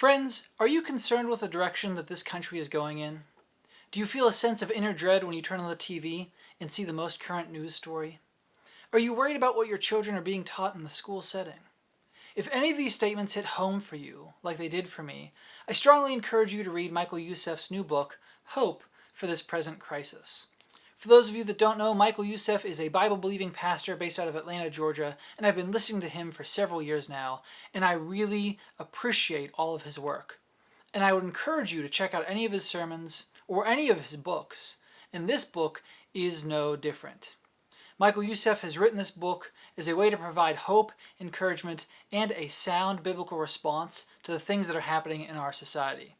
Friends, are you concerned with the direction that this country is going in? Do you feel a sense of inner dread when you turn on the TV and see the most current news story? Are you worried about what your children are being taught in the school setting? If any of these statements hit home for you, like they did for me, I strongly encourage you to read Michael Youssef's new book, Hope for this Present Crisis. For those of you that don't know, Michael Youssef is a Bible-believing pastor based out of Atlanta, Georgia, and I've been listening to him for several years now, and I really appreciate all of his work. And I would encourage you to check out any of his sermons or any of his books, and this book is no different. Michael Youssef has written this book as a way to provide hope, encouragement, and a sound biblical response to the things that are happening in our society.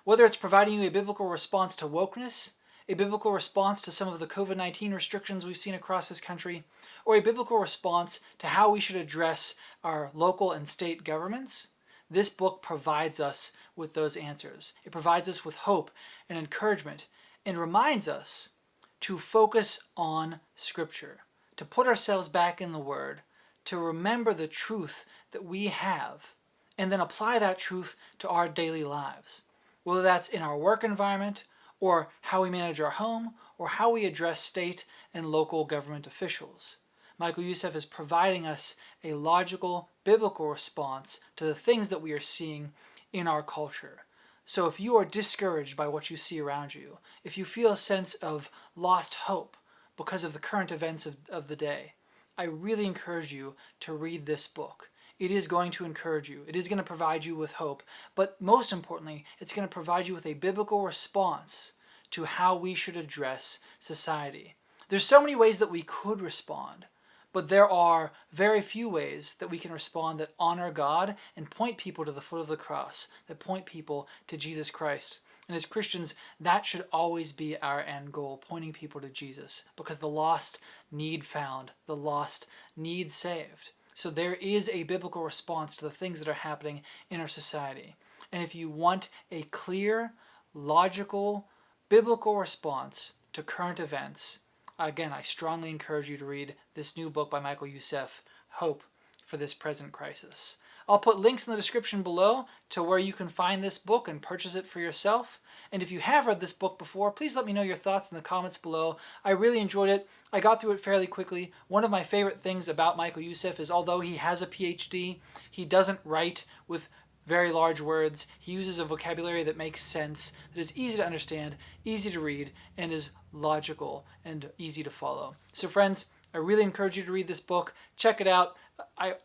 Whether it's providing you a biblical response to wokeness, a biblical response to some of the COVID-19 restrictions we've seen across this country, or a biblical response to how we should address our local and state governments, this book provides us with those answers. It provides us with hope and encouragement and reminds us to focus on Scripture, to put ourselves back in the Word, to remember the truth that we have, and then apply that truth to our daily lives, whether that's in our work environment, or how we manage our home, or how we address state and local government officials. Michael Youssef is providing us a logical, biblical response to the things that we are seeing in our culture. So if you are discouraged by what you see around you, if you feel a sense of lost hope because of the current events of the day, I really encourage you to read this book. It is going to encourage you. It is going to provide you with hope. But most importantly, it's going to provide you with a biblical response to how we should address society. There's so many ways that we could respond, but there are very few ways that we can respond that honor God and point people to the foot of the cross, that point people to Jesus Christ. And as Christians, that should always be our end goal, pointing people to Jesus, because the lost need found, the lost need saved. So there is a biblical response to the things that are happening in our society. And if you want a clear, logical, biblical response to current events, again, I strongly encourage you to read this new book by Michael Youssef, Hope for this Present Crisis. I'll put links in the description below to where you can find this book and purchase it for yourself. And if you have read this book before, please let me know your thoughts in the comments below. I really enjoyed it. I got through it fairly quickly. One of my favorite things about Michael Youssef is although he has a PhD, he doesn't write with very large words. He uses a vocabulary that makes sense, that is easy to understand, easy to read, and is logical and easy to follow. So friends, I really encourage you to read this book. Check it out. I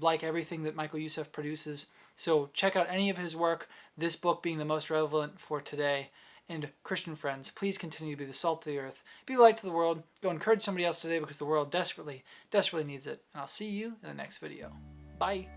like everything that Michael Youssef produces. So check out any of his work, this book being the most relevant for today. And Christian friends, please continue to be the salt of the earth. Be the light to the world. Go encourage somebody else today because the world desperately, desperately needs it. And I'll see you in the next video. Bye.